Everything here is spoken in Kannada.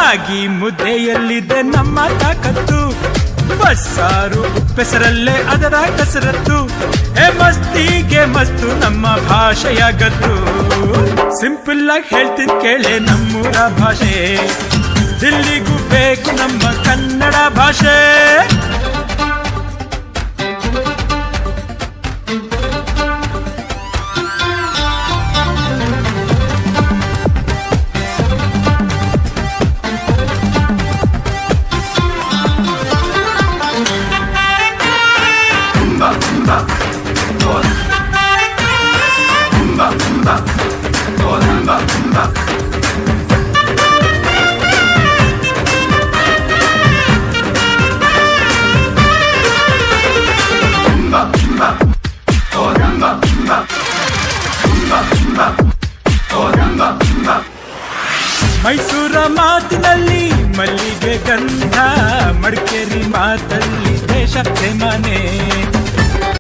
ರಾಗಿ ಮುದ್ದೆಯಲ್ಲಿದೆ ನಮ್ಮ ತಾಕತ್ತು, ಬಸ್ಸಾರು ಉಪ್ಪೆಸರಲ್ಲೇ ಅದರ ಕಸರತ್ತು. ಮಸ್ತಿಗೆ ಮಸ್ತು ನಮ್ಮ ಭಾಷೆಯ ಗತ್ತು. ಸಿಂಪಲ್ ಆಗಿ ಹೇಳ್ತೀನಿ ಕೇಳೆ ನಮ್ಮೂರ ಭಾಷೆ, ದಿಲ್ಲಿಗೂ ಬೇಕು ನಮ್ಮ ಕನ್ನಡ ಭಾಷೆ. ಮೈಸೂರ ಮಾತಿನಲ್ಲಿ ಮಲ್ಲಿಗೆ ಗಂಧ, ಮಡಿಕೇರಿ ಮಾತಲ್ಲಿ ದೇಶ ಪ್ರೇಮನೆ.